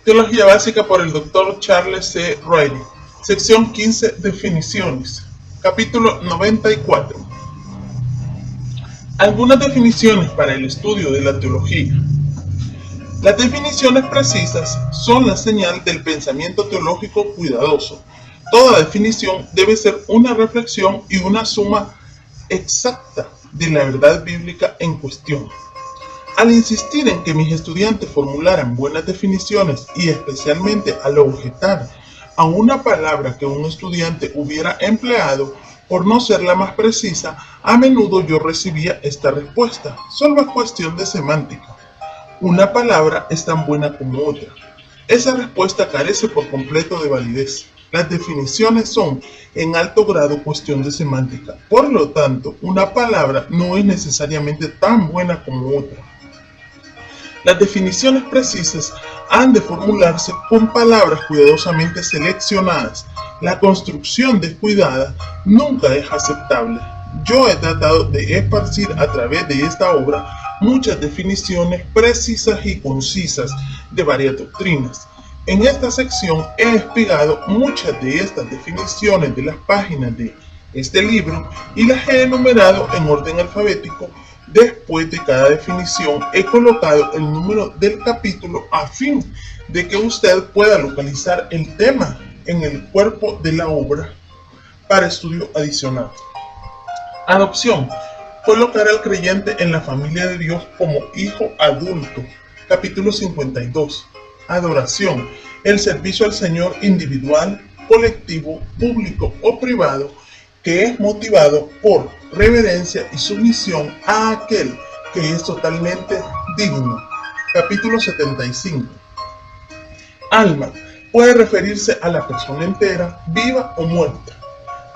Teología básica por el Dr. Charles C. Riley. Sección 15. Definiciones. Capítulo 94. Algunas definiciones para el estudio de la teología. Las definiciones precisas son la señal del pensamiento teológico cuidadoso. Toda definición debe ser una reflexión y una suma exacta de la verdad bíblica en cuestión. Al insistir en que mis estudiantes formularan buenas definiciones y especialmente al objetar a una palabra que un estudiante hubiera empleado por no ser la más precisa, a menudo yo recibía esta respuesta: solo es cuestión de semántica. Una palabra es tan buena como otra. Esa respuesta carece por completo de validez. Las definiciones son en alto grado cuestión de semántica. Por lo tanto, una palabra no es necesariamente tan buena como otra. Las definiciones precisas han de formularse con palabras cuidadosamente seleccionadas. La construcción descuidada nunca es aceptable. Yo he tratado de esparcir a través de esta obra muchas definiciones precisas y concisas de varias doctrinas. En esta sección he espigado muchas de estas definiciones de las páginas de este libro y las he enumerado en orden alfabético. Después de cada definición he colocado el número del capítulo a fin de que usted pueda localizar el tema en el cuerpo de la obra para estudio adicional. Adopción. Colocar al creyente en la familia de Dios como hijo adulto. Capítulo 52. Adoración. El servicio al Señor individual, colectivo, público o privado que es motivado por reverencia y sumisión a aquel que es totalmente digno. Capítulo 75. Alma. Puede referirse a la persona entera, viva o muerta.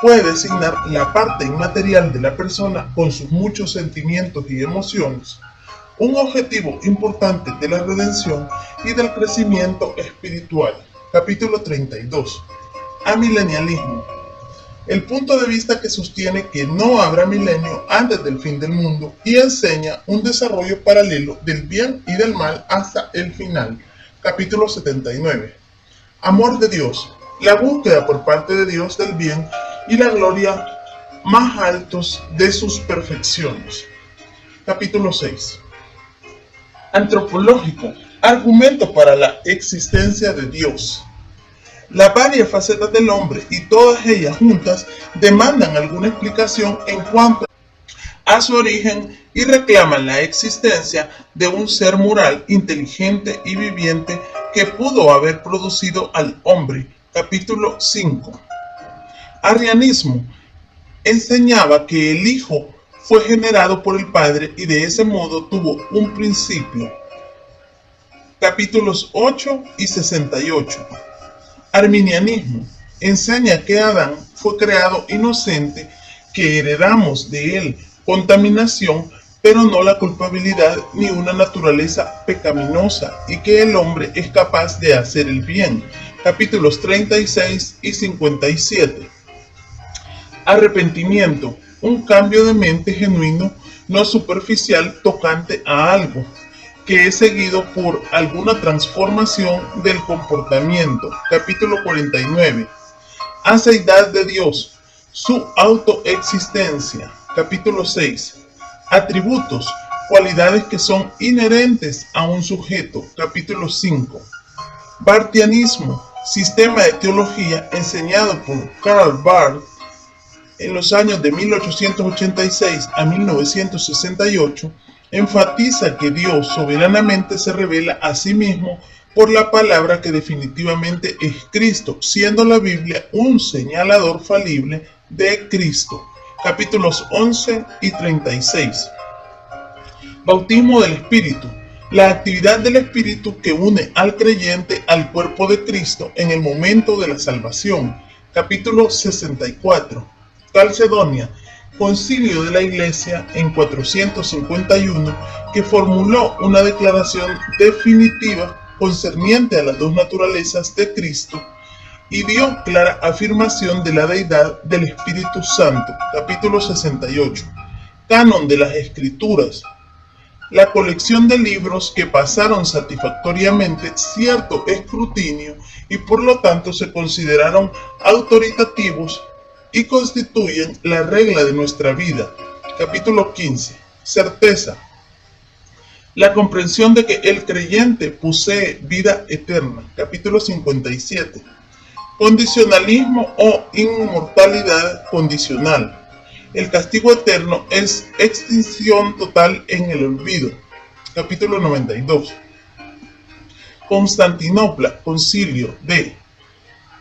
Puede designar la parte inmaterial de la persona con sus muchos sentimientos y emociones. Un objetivo importante de la redención y del crecimiento espiritual. Capítulo 32. Amilenialismo. El punto de vista que sostiene que no habrá milenio antes del fin del mundo y enseña un desarrollo paralelo del bien y del mal hasta el final. Capítulo 79. Amor de Dios. La búsqueda por parte de Dios del bien y la gloria más altos de sus perfecciones. Capítulo 6. Antropológico. Argumento para la existencia de Dios. Las varias facetas del hombre y todas ellas juntas demandan alguna explicación en cuanto a su origen y reclaman la existencia de un ser moral, inteligente y viviente que pudo haber producido al hombre. Capítulo 5. Arrianismo. Enseñaba que el Hijo fue generado por el Padre y de ese modo tuvo un principio. Capítulos 8 y 68. Arminianismo. Enseña que Adán fue creado inocente, que heredamos de él contaminación, pero no la culpabilidad ni una naturaleza pecaminosa, y que el hombre es capaz de hacer el bien. Capítulos 36 y 57. Arrepentimiento. Un cambio de mente genuino, no superficial, tocante a algo, que es seguido por alguna transformación del comportamiento. Capítulo 49. Aceidad de Dios. Su autoexistencia. Capítulo 6. Atributos. Cualidades que son inherentes a un sujeto. Capítulo 5. Barthianismo. Sistema de teología enseñado por Karl Barth en los años de 1886 a 1968. Enfatiza que Dios soberanamente se revela a sí mismo por la palabra que definitivamente es Cristo, siendo la Biblia un señalador falible de Cristo. Capítulos 11 y 36. Bautismo del Espíritu. La actividad del Espíritu que une al creyente al cuerpo de Cristo en el momento de la salvación. Capítulo 64. Calcedonia. Concilio de la Iglesia en 451 que formuló una declaración definitiva concerniente a las dos naturalezas de Cristo y dio clara afirmación de la deidad del Espíritu Santo. Capítulo 68. Canon de las Escrituras. la colección de libros que pasaron satisfactoriamente cierto escrutinio y por lo tanto se consideraron autoritativos y constituyen la regla de nuestra vida. Capítulo 15. Certeza. La comprensión de que el creyente posee vida eterna. Capítulo 57. Condicionalismo o inmortalidad condicional. El castigo eterno es extinción total en el olvido. Capítulo 92. Constantinopla, concilio de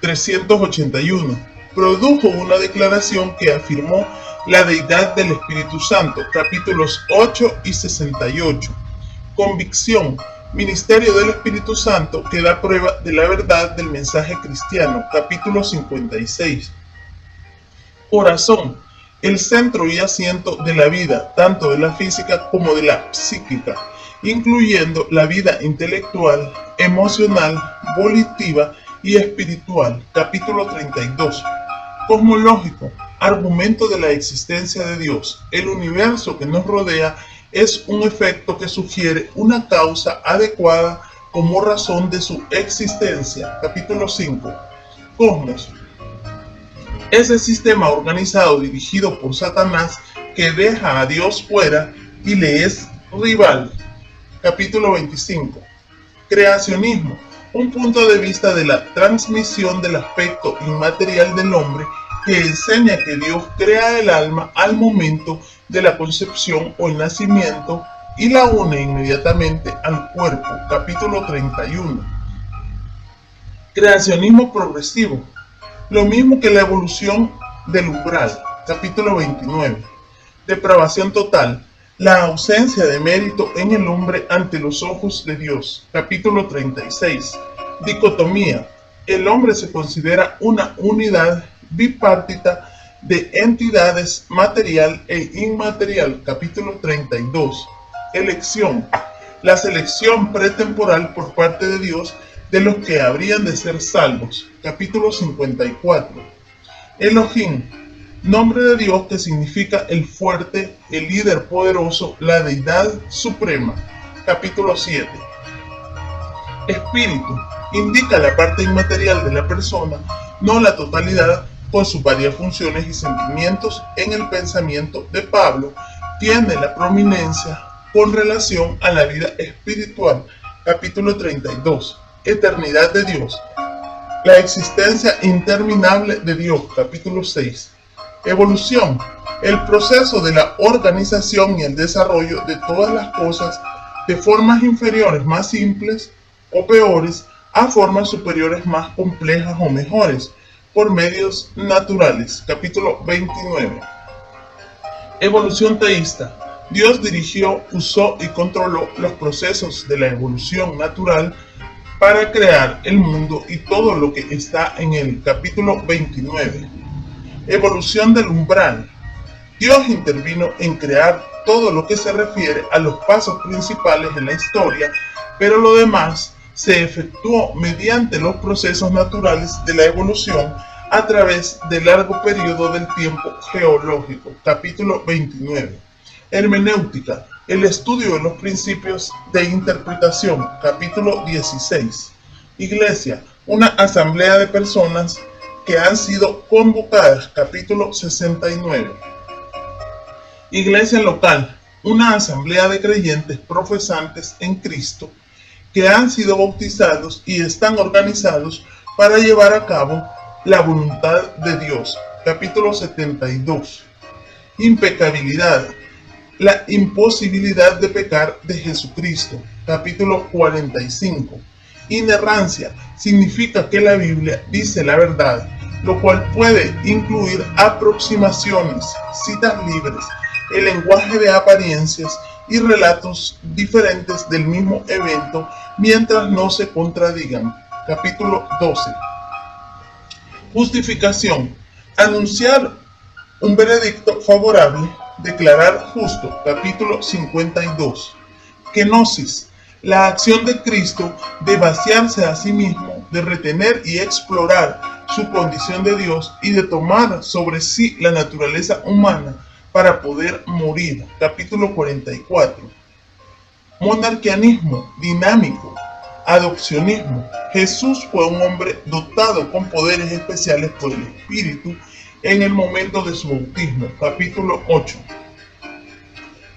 381, produjo una declaración que afirmó la deidad del Espíritu Santo. Capítulos 8 y 68. Convicción, ministerio del Espíritu Santo que da prueba de la verdad del mensaje cristiano. Capítulo 56. Corazón, el centro y asiento de la vida, tanto de la física como de la psíquica, incluyendo la vida intelectual, emocional, volitiva y espiritual. Capítulo 32. Cosmológico, argumento de la existencia de Dios. El universo que nos rodea es un efecto que sugiere una causa adecuada como razón de su existencia. Capítulo 5. Cosmos. Ese sistema organizado dirigido por Satanás que deja a Dios fuera y le es rival. Capítulo 25. Creacionismo. Un punto de vista de la transmisión del aspecto inmaterial del hombre que enseña que Dios crea el alma al momento de la concepción o el nacimiento y la une inmediatamente al cuerpo. Capítulo 31. Creacionismo progresivo. Lo mismo que la evolución del umbral. Capítulo 29. Depravación total. La ausencia de mérito en el hombre ante los ojos de Dios. Capítulo 36. Dicotomía. El hombre se considera una unidad bipartita de entidades material e inmaterial. Capítulo 32. Elección. La selección pretemporal por parte de Dios de los que habrían de ser salvos. Capítulo 54. Elohim. Nombre de Dios que significa el fuerte, el líder poderoso, la deidad suprema. Capítulo 7. Espíritu. Indica la parte inmaterial de la persona, no la totalidad, con sus varias funciones y sentimientos en el pensamiento de Pablo, tiene la prominencia con relación a la vida espiritual. Capítulo 32. Eternidad de Dios. La existencia interminable de Dios. Capítulo 6. Evolución. El proceso de la organización y el desarrollo de todas las cosas de formas inferiores más simples o peores a formas superiores más complejas o mejores por medios naturales. Capítulo 29. Evolución teísta. Dios dirigió, usó y controló los procesos de la evolución natural para crear el mundo y todo lo que está en él. Capítulo 29. Evolución del umbral. Dios intervino en crear todo lo que se refiere a los pasos principales en la historia, pero lo demás se efectuó mediante los procesos naturales de la evolución a través del largo periodo del tiempo geológico. Capítulo 29. Hermenéutica. El estudio de los principios de interpretación. Capítulo 16. Iglesia. Una asamblea de personas que han sido convocadas. Capítulo 69. Iglesia local. Una asamblea de creyentes profesantes en Cristo que han sido bautizados y están organizados para llevar a cabo la voluntad de Dios. Capítulo 72. Impecabilidad. La imposibilidad de pecar de Jesucristo. Capítulo 45. Inerrancia. Significa que la Biblia dice la verdad, lo cual puede incluir aproximaciones, citas libres, el lenguaje de apariencias y relatos diferentes del mismo evento mientras no se contradigan. Capítulo 12. Justificación. Anunciar un veredicto favorable, declarar justo. Capítulo 52. Kenosis. La acción de Cristo de vaciarse a sí mismo, de retener y explorar su condición de Dios y de tomar sobre sí la naturaleza humana para poder morir. Capítulo 44. Monarquianismo dinámico. Adopcionismo. Jesús fue un hombre dotado con poderes especiales por el Espíritu en el momento de su bautismo. Capítulo 8.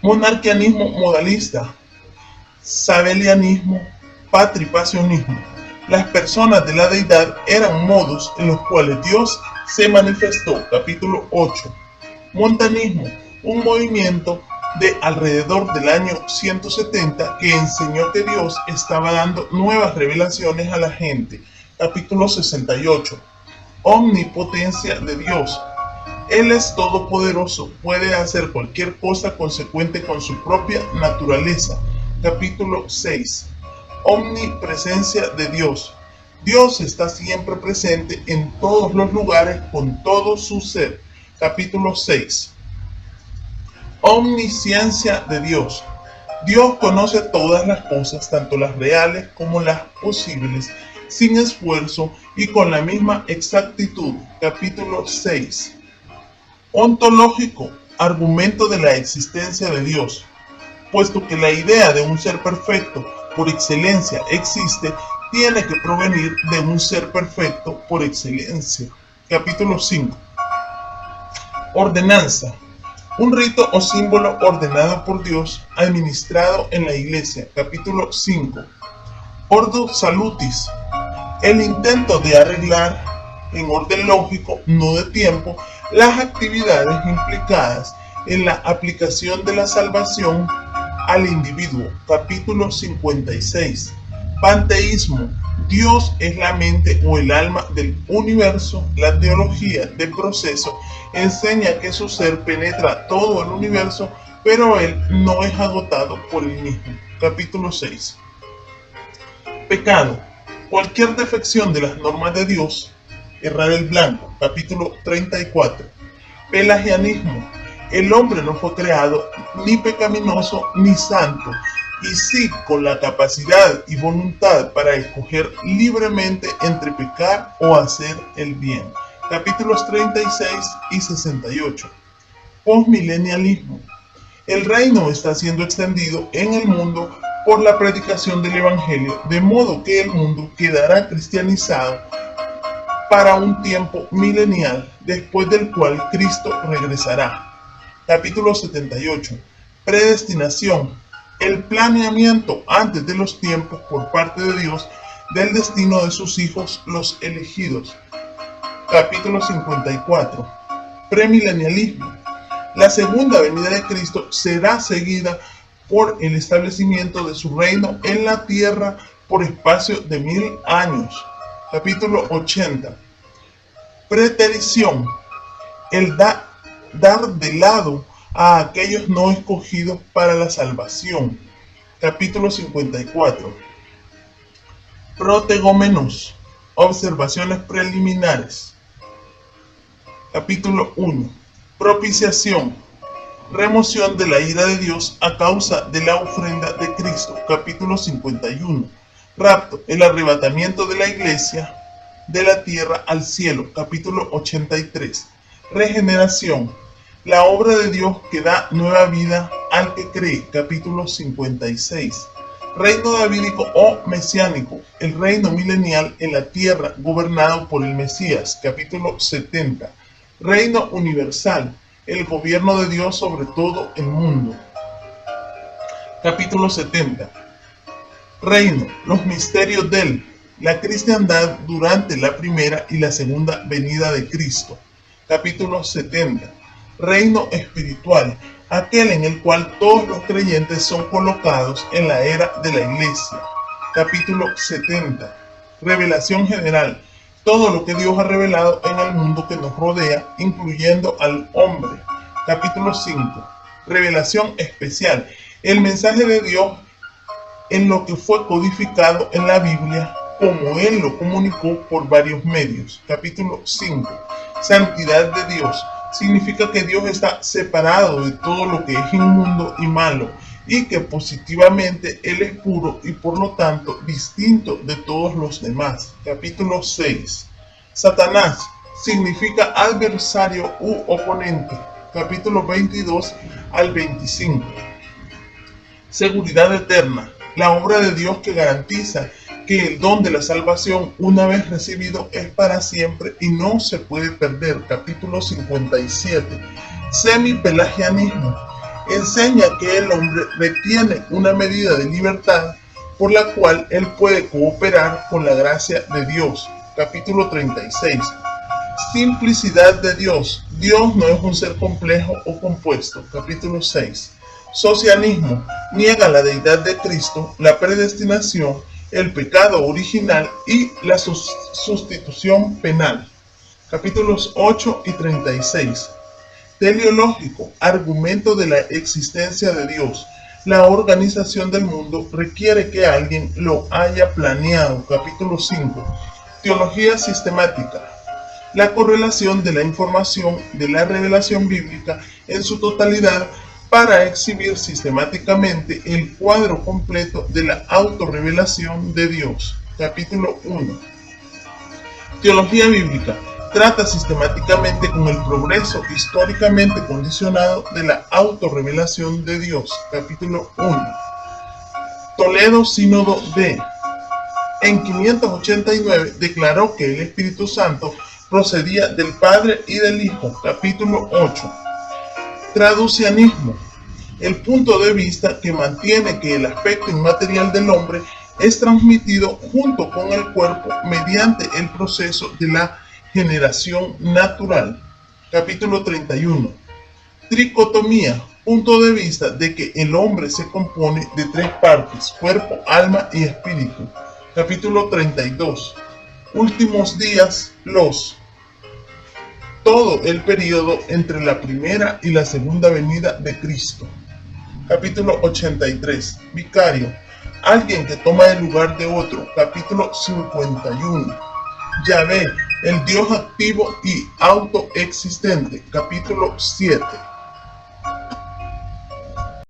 Monarquianismo modalista. Sabellianismo. Patripacionismo. Las personas de la deidad eran modos en los cuales Dios se manifestó. Capítulo 8. Montanismo. Un movimiento de alrededor del año 170 que enseñó que Dios estaba dando nuevas revelaciones a la gente. Capítulo 68. Omnipotencia de Dios. Él es todopoderoso, puede hacer cualquier cosa consecuente con su propia naturaleza. Capítulo 6. Omnipresencia de Dios. Dios está siempre presente en todos los lugares con todo su ser. Capítulo 6. Omnisciencia de Dios. Dios conoce todas las cosas, tanto las reales como las posibles, sin esfuerzo y con la misma exactitud. Capítulo 6. Ontológico. Argumento de la existencia de Dios. Puesto que la idea de un ser perfecto por excelencia existe, tiene que provenir de un ser perfecto por excelencia. Capítulo 5. Ordenanza. Un rito o símbolo ordenado por Dios, administrado en la Iglesia. Capítulo 5. Ordo Salutis. El intento de arreglar en orden lógico, no de tiempo, las actividades implicadas en la aplicación de la salvación al individuo. Capítulo 56. Panteísmo. Dios es la mente o el alma del universo. La teología del proceso enseña que su ser penetra todo el universo, pero él no es agotado por el mismo. Capítulo 6. Pecado. Cualquier defección de las normas de Dios. Errar el blanco. Capítulo 34. Pelagianismo. El hombre no fue creado ni pecaminoso ni santo, y sí con la capacidad y voluntad para escoger libremente entre pecar o hacer el bien. Capítulos 36 y 68. Postmilenialismo. El reino está siendo extendido en el mundo por la predicación del Evangelio, de modo que el mundo quedará cristianizado para un tiempo milenial, después del cual Cristo regresará. Capítulo 78. Predestinación. El planeamiento antes de los tiempos por parte de Dios del destino de sus hijos, los elegidos. Capítulo 54. Premilenialismo. La segunda venida de Cristo será seguida por el establecimiento de su reino en la tierra por espacio de 1000 años. Capítulo 80. Preterición. El dar de lado a aquellos no escogidos para la salvación. Capítulo 54. Protegómenos. Observaciones preliminares. Capítulo 1. Propiciación. Remoción de la ira de Dios a causa de la ofrenda de Cristo. Capítulo 51. Rapto. El arrebatamiento de la iglesia de la tierra al cielo. Capítulo 83. Regeneración. La obra de Dios que da nueva vida al que cree. Capítulo 56. Reino davídico o mesiánico. El reino milenial en la tierra gobernado por el Mesías. Capítulo 70. Reino universal. El gobierno de Dios sobre todo el mundo. Capítulo 70. Reino. Los misterios de la cristiandad durante la primera y la segunda venida de Cristo. Capítulo 70. Reino espiritual, aquel en el cual todos los creyentes son colocados en la era de la iglesia. Capítulo 70. Revelación general, todo lo que Dios ha revelado en el mundo que nos rodea, incluyendo al hombre. Capítulo 5. Revelación especial, el mensaje de Dios en lo que fue codificado en la Biblia, como Él lo comunicó por varios medios. Capítulo 5. Santidad de Dios. Significa que Dios está separado de todo lo que es inmundo y malo, y que positivamente Él es puro y por lo tanto distinto de todos los demás. Capítulo 6. Satanás significa adversario u oponente. Capítulo 22 al 25. Seguridad eterna, la obra de Dios que garantiza que el don de la salvación, una vez recibido, es para siempre y no se puede perder. Capítulo 57. Semipelagianismo, enseña que el hombre retiene una medida de libertad por la cual él puede cooperar con la gracia de Dios. Capítulo 36. Simplicidad de Dios. Dios no es un ser complejo o compuesto. Capítulo 6. Socialismo. Niega la deidad de Cristo, la predestinación, el pecado original y la sustitución penal. Capítulos 8 y 36. Teleológico. Argumento de la existencia de Dios. La organización del mundo requiere que alguien lo haya planeado. Capítulo 5. Teología sistemática. La correlación de la información de la revelación bíblica en su totalidad para exhibir sistemáticamente el cuadro completo de la autorrevelación de Dios. Capítulo 1. Teología bíblica. Trata sistemáticamente con el progreso históricamente condicionado de la autorrevelación de Dios. Capítulo 1. Toledo Sínodo D. En 589 declaró que el Espíritu Santo procedía del Padre y del Hijo. Capítulo 8. Traducianismo. El punto de vista que mantiene que el aspecto inmaterial del hombre es transmitido junto con el cuerpo mediante el proceso de la generación natural. Capítulo 31. Tricotomía. Punto de vista de que el hombre se compone de tres partes: cuerpo, alma y espíritu. Capítulo 32. Últimos días, todo el periodo entre la primera y la segunda venida de Cristo. Capítulo 83. Vicario. Alguien que toma el lugar de otro. Capítulo 51. Yahvé, el Dios activo y autoexistente. Capítulo 7.